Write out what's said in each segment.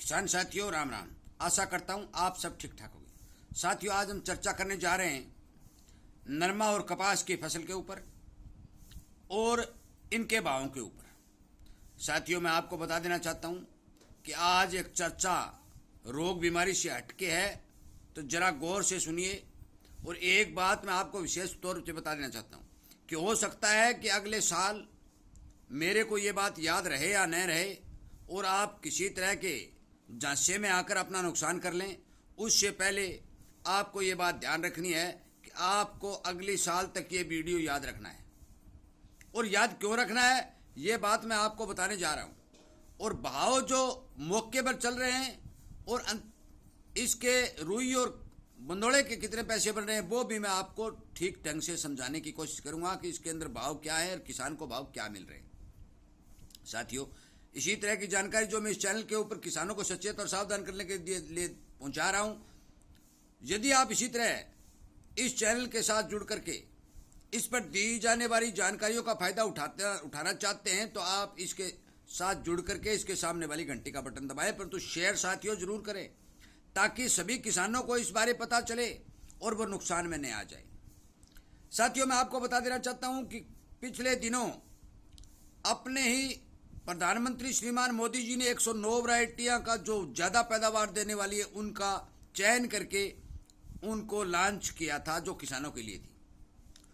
किसान साथियों राम राम। आशा करता हूँ आप सब ठीक ठाक होंगे। साथियों आज हम चर्चा करने जा रहे हैं नरमा और कपास की फसल के ऊपर और इनके भावों के ऊपर। साथियों मैं आपको बता देना चाहता हूँ कि आज एक चर्चा रोग बीमारी से हटके है, तो जरा गौर से सुनिए। और एक बात मैं आपको विशेष तौर पर बता देना चाहता हूँ कि हो सकता है कि अगले साल मेरे को ये बात याद रहे या न रहे और आप किसी तरह के झांसे में आकर अपना नुकसान कर लें। उससे पहले आपको ये बात ध्यान रखनी है कि आपको अगले साल तक ये वीडियो याद रखना है। और याद क्यों रखना है ये बात मैं आपको बताने जा रहा हूँ। और भाव जो मौके पर चल रहे हैं और इसके रुई और बंदोड़े के कितने पैसे बन रहे हैं वो भी मैं आपको ठीक ढंग से समझाने की कोशिश करूंगा कि इसके अंदर भाव क्या है और किसान को भाव क्या मिल रहे हैं। साथियों इसी तरह की जानकारी जो मैं इस चैनल के ऊपर किसानों को सचेत और सावधान करने के लिए पहुंचा रहा हूं, यदि आप इसी तरह इस चैनल के साथ जुड़ करके इस पर दी जाने वाली जानकारियों का फायदा उठाना चाहते हैं तो आप इसके साथ जुड़ करके इसके सामने वाली घंटी का बटन दबाएं, परंतु शेयर साथियों जरूर करें ताकि सभी किसानों को इस बारे पता चले और वो नुकसान में न आ जाए। साथियों मैं आपको बता देना चाहता हूं कि पिछले दिनों अपने ही प्रधानमंत्री श्रीमान मोदी जी ने 109 वैरायटियां का जो ज्यादा पैदावार देने वाली है उनका चयन करके उनको लॉन्च किया था जो किसानों के लिए थी।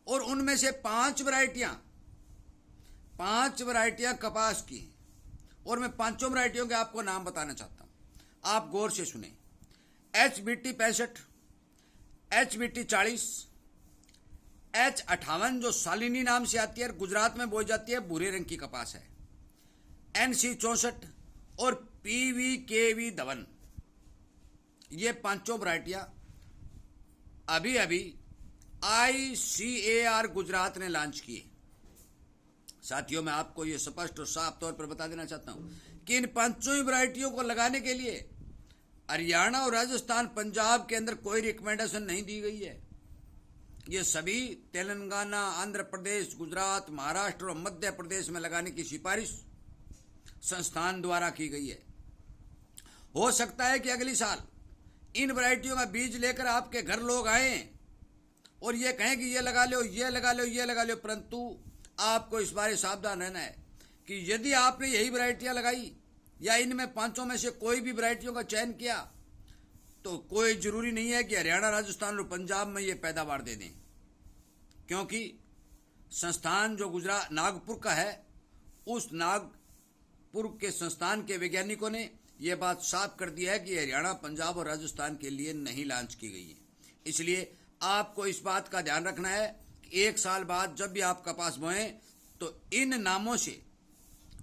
और उनमें से 5 वैरायटियां कपास की हैं और मैं 5 वैरायटियों के आपको नाम बताना चाहता हूं। आप गौर से सुने। HBT 65, HBT 40, H58 जो सालिनी नाम से आती है, गुजरात में बोई जाती है, भूरे रंग की कपास है, NC 64 और PVKV 52। ये 5 वैरायटियां अभी ICAR गुजरात ने लॉन्च की। साथियों मैं आपको ये स्पष्ट और साफ तौर पर बता देना चाहता हूं कि इन 5 वैरायटियों को लगाने के लिए हरियाणा और राजस्थान पंजाब के अंदर कोई रिकमेंडेशन नहीं दी गई है। ये सभी तेलंगाना, आंध्र प्रदेश, गुजरात, महाराष्ट्र और मध्य प्रदेश में लगाने की सिफारिश संस्थान द्वारा की गई है। हो सकता है कि अगली साल इन वैरायटियों का बीज लेकर आपके घर लोग आए और ये कहें कि ये लगा लो, ये लगा लो, ये लगा लो, परंतु आपको इस बारे सावधान रहना है कि यदि आपने यही वैरायटियां लगाई या इनमें 5 में से कोई भी वैरायटियों का चयन किया तो कोई जरूरी नहीं है कि हरियाणा, राजस्थान और पंजाब में ये पैदावार दे दें, क्योंकि संस्थान जो गुजरात नागपुर का है उस नागपुर के संस्थान के वैज्ञानिकों ने यह बात साफ कर दी है कि हरियाणा, पंजाब और राजस्थान के लिए नहीं लॉन्च की गई है। इसलिए आपको इस बात का ध्यान रखना है कि 1 साल बाद जब भी आप कपास बोएं तो इन नामों से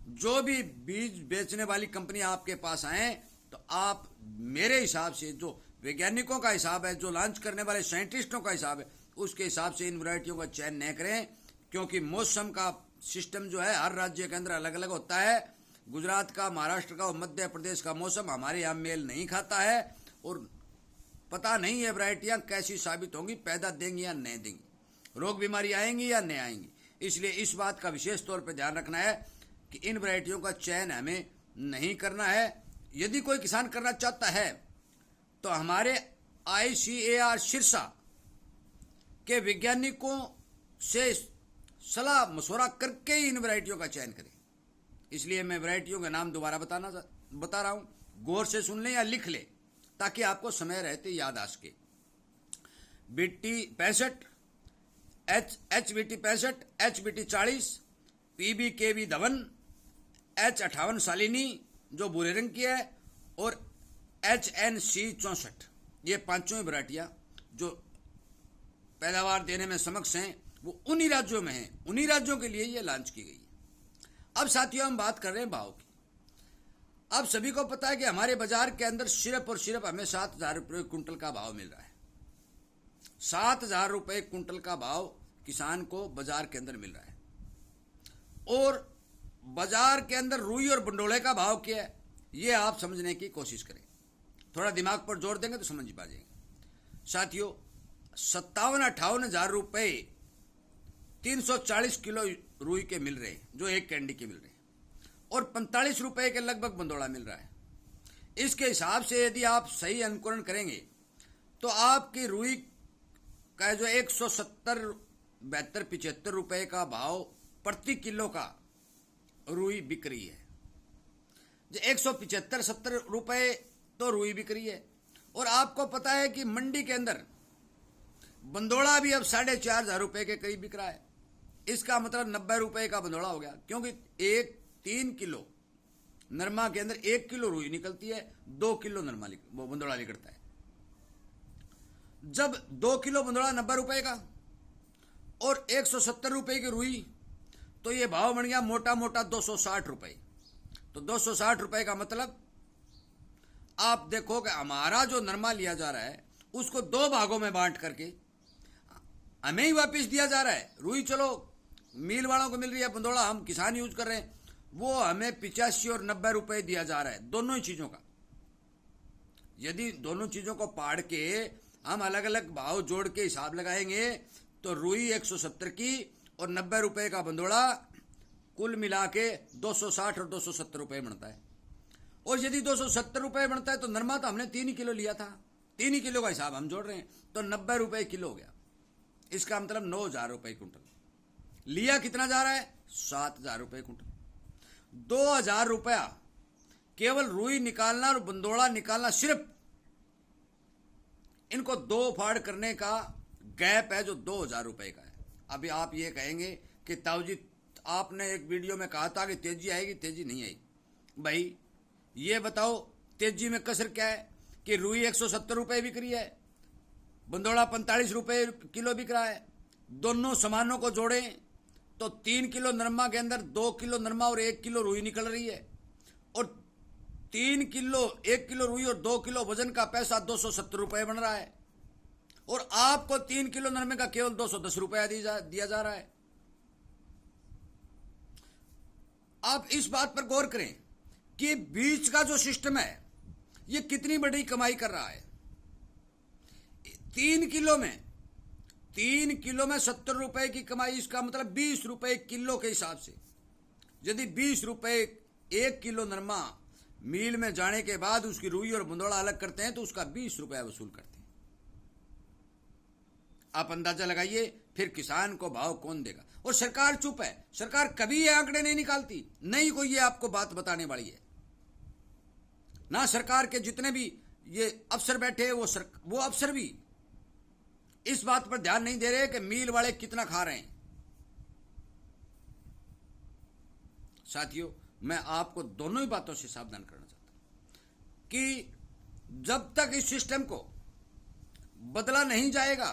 जो भी बीज बेचने वाली कंपनी आपके पास आए तो आप मेरे हिसाब से, जो वैज्ञानिकों का हिसाब है, जो लॉन्च करने वाले साइंटिस्टों का हिसाब है, उसके हिसाब से इन वैरायटियों का चयन न करें, क्योंकि मौसम का सिस्टम जो है हर राज्य के अंदर अलग अलग होता है। गुजरात का, महाराष्ट्र का और मध्य प्रदेश का मौसम हमारे यहाँ मेल नहीं खाता है और पता नहीं ये वैरायटियां कैसी साबित होंगी, पैदा देंगी या नहीं देंगी, रोग बीमारी आएंगी या नहीं आएंगी। इसलिए इस बात का विशेष तौर पर ध्यान रखना है कि इन वैरायटियों का चयन हमें नहीं करना है। यदि कोई किसान करना चाहता है तो हमारे ICAR सिरसा के वैज्ञानिकों से सलाह मशवरा करके ही इन वैरायटियों का चयन करें। इसलिए मैं वैरायटियों के नाम दोबारा बता रहा हूं, गौर से सुन लें या लिख लें ताकि आपको समय रहते याद आ सके। BT 65, HBT 65, HBT 40, PVKV 52, H58 Salini जो भूरे रंग की है और HNC 64। ये 5 वैरायटियां जो पैदावार देने में समक्ष हैं वो उन्हीं राज्यों में हैं, उन्हीं राज्यों के लिए ये लॉन्च की गई है। अब साथियों हम बात कर रहे हैं भाव की। अब सभी को पता है कि हमारे बाजार के अंदर सिर्फ और सिर्फ हमें 7,000 रुपये क्विंटल का भाव मिल रहा है। 7,000 रुपये क्विंटल का भाव किसान को बाजार के अंदर मिल रहा है। और बाजार के अंदर रुई और बंडोले का भाव क्या है ये आप समझने की कोशिश करें। थोड़ा दिमाग पर जोर देंगे तो समझ पा जाएंगे। साथियों 57-58 हजार रुपये 340 किलो रुई के मिल रहे हैं, जो एक कैंडी के मिल रहे हैं, और 45 रुपए के लगभग बंदोड़ा मिल रहा है। इसके हिसाब से यदि आप सही अनुकरण करेंगे तो आपकी रुई का जो 170 72 75 रुपए का भाव प्रति किलो का रुई बिक रही है, जो 175 70 रुपए तो रुई बिक रही है। और आपको पता है कि मंडी के अंदर बंदोड़ा भी अब 4,500 रुपए के करीब बिक रहा है। इसका मतलब 90 रुपए का बंदोड़ा हो गया, क्योंकि 3 किलो नरमा के अंदर 1 किलो रुई निकलती है, 2 किलो नरमा वो बंदोड़ा निकलता है। जब 2 किलो बंदोड़ा 90 रुपए का और 170 रुपए की रुई, तो ये भाव बन गया मोटा मोटा 260 रुपए। तो 260 रुपए का मतलब आप देखो कि हमारा जो नरमा लिया जा रहा है उसको 2 भागों में बांट करके हमें ही वापस दिया जा रहा है। रुई चलो मिल वालों को मिल रही है, बंदोड़ा हम किसान यूज कर रहे हैं, वो हमें 85 और 90 रुपए दिया जा रहा है दोनों ही चीजों का। यदि दोनों चीजों को पाड़ के हम अलग अलग भाव जोड़ के हिसाब लगाएंगे तो रुई 170 की और 90 रुपए का बंदोड़ा कुल मिला के 260 और 270 रुपए बनता है। और यदि 270 रुपए बनता है तो नरमा तो हमने 3 ही किलो लिया था, 3 ही किलो का हिसाब हम जोड़ रहे हैं, तो 90 रुपए किलो हो गया। इसका मतलब 9,000 रुपए कुंटल। लिया कितना जा रहा है? 7,000 रुपए कुंटल। 2,000 रुपया केवल रुई निकालना और बंदोड़ा निकालना, सिर्फ इनको 2 फाड़ करने का गैप है जो 2,000 रुपए का है। अभी आप ये कहेंगे कि ताऊ जी आपने एक वीडियो में कहा था कि तेजी आएगी, तेजी नहीं आई। भाई ये बताओ तेजी में कसर क्या है कि रुई 170 रुपए बिक रही है, बंदोड़ा 45 रुपए किलो बिक रहा है। दोनों सामानों को जोड़ें तो 3 किलो नरमा के अंदर 2 किलो नरमा और 1 किलो रुई निकल रही है। और 3 किलो 1 किलो रुई और 2 किलो वजन का पैसा 270 रुपए बन रहा है, और आपको 3 किलो नरमे का केवल 210 रुपया दिया जा रहा है। आप इस बात पर गौर करें कि बीच का जो सिस्टम है ये कितनी बड़ी कमाई कर रहा है। 3 किलो में 70 रुपए की कमाई, इसका मतलब 20 रुपए किलो के हिसाब से। यदि 20 रुपए 1 किलो नरमा मील में जाने के बाद उसकी रुई और बंदोड़ा अलग करते हैं तो उसका 20 रुपया वसूल करते हैं। आप अंदाजा लगाइए फिर किसान को भाव कौन देगा। और सरकार चुप है, सरकार कभी ये आंकड़े नहीं निकालती, नहीं कोई ये आपको बात बताने वाली है ना। सरकार के जितने भी ये अफसर बैठे हैं वो अफसर भी इस बात पर ध्यान नहीं दे रहे कि मील वाले कितना खा रहे हैं। साथियों, मैं आपको दोनों ही बातों से सावधान करना चाहता हूं कि जब तक इस सिस्टम को बदला नहीं जाएगा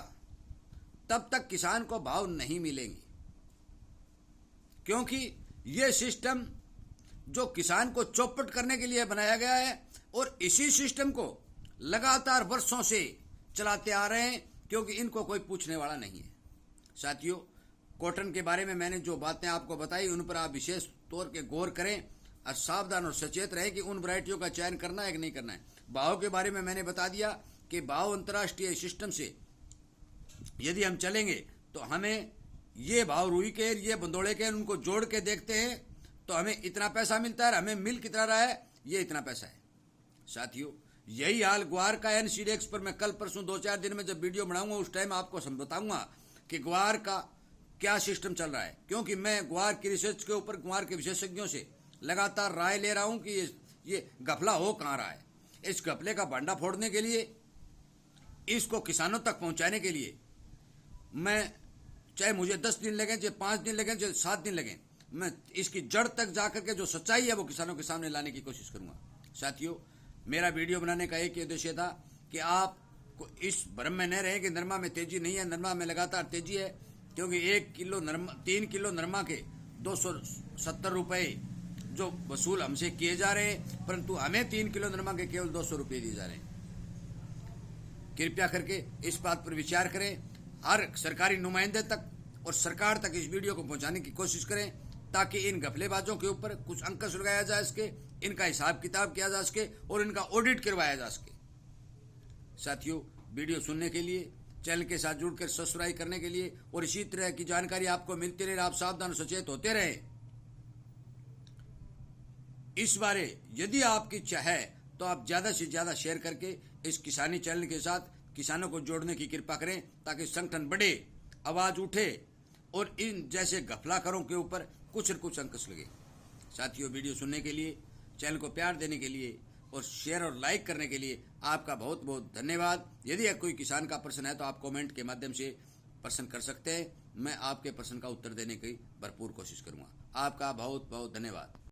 तब तक किसान को भाव नहीं मिलेंगे, क्योंकि यह सिस्टम जो किसान को चौपट करने के लिए बनाया गया है और इसी सिस्टम को लगातार वर्षों से चलाते आ रहे हैं, क्योंकि इनको कोई पूछने वाला नहीं है। साथियों, कॉटन के बारे में मैंने जो बातें आपको बताई उन पर आप विशेष तौर के गौर करें और सावधान और सचेत रहें कि उन वैरायटियों का चयन करना है कि नहीं करना है। भाव के बारे में मैंने बता दिया कि भाव अंतर्राष्ट्रीय सिस्टम से यदि हम चलेंगे तो हमें ये भाव रुई के ये बंदोड़े के उनको जोड़ के देखते हैं तो हमें इतना पैसा मिलता है, हमें मिल कितना रहा है ये इतना पैसा है। साथियों, यही हाल ग्वार का एनसीडेक्स पर मैं कल परसों 2-4 दिन में जब वीडियो बनाऊंगा उस टाइम आपको बताऊंगा कि ग्वार का क्या सिस्टम चल रहा है, क्योंकि मैं ग्वार की रिसर्च के ऊपर ग्वार के विशेषज्ञों से लगातार राय ले रहा हूं कि ये घपला हो कहां रहा है। इस घपले का भांडा फोड़ने के लिए, इसको किसानों तक पहुंचाने के लिए मैं, चाहे मुझे 10 दिन लगे, चाहे 5 दिन लगे, चाहे 7 दिन लगे, मैं इसकी जड़ तक जाकर के जो सच्चाई है वो किसानों के सामने लाने की कोशिश करूंगा। साथियों, मेरा वीडियो बनाने का एक ही उद्देश्य था कि आप इस भ्रम में न रहे कि नरमा में तेजी नहीं है। नरमा में लगातार तेजी है, क्योंकि 3 किलो नरमा के 270 रुपए जो वसूल हमसे किए जा रहे हैं, परंतु हमें 3 किलो नरमा के केवल 200 रुपये दिए जा रहे हैं। कृपया करके इस बात पर विचार करें, हर सरकारी नुमाइंदे तक और सरकार तक इस वीडियो को पहुंचाने की कोशिश करें, ताकि इन घपलेबाजों के ऊपर कुछ अंकुश लगाया जा सके, इनका हिसाब किताब किया जा सके और इनका ऑडिट करवाया जा सके। साथियों, वीडियो सुनने के लिए, चैनल के साथ जुड़कर सब्सक्राइब करने के लिए और इसी तरह की जानकारी आपको मिलती रहे, आप सावधान सचेत होते रहे। इस बारे यदि आपकी इच्छा है तो आप ज़्यादा से ज़्यादा शेयर करके इस किसानी चैनल के साथ किसानों को जोड़ने की कृपा करें, ताकि संगठन बढ़े, आवाज़ उठे और इन जैसे घपलाखोरों के ऊपर कुछ न कुछ अंकुश लगे। साथियों, वीडियो सुनने के लिए, चैनल को प्यार देने के लिए और शेयर और लाइक करने के लिए आपका बहुत बहुत धन्यवाद। यदि कोई किसान का प्रश्न है तो आप कमेंट के माध्यम से प्रश्न कर सकते हैं। मैं आपके प्रश्न का उत्तर देने की भरपूर कोशिश करूंगा। आपका बहुत बहुत धन्यवाद।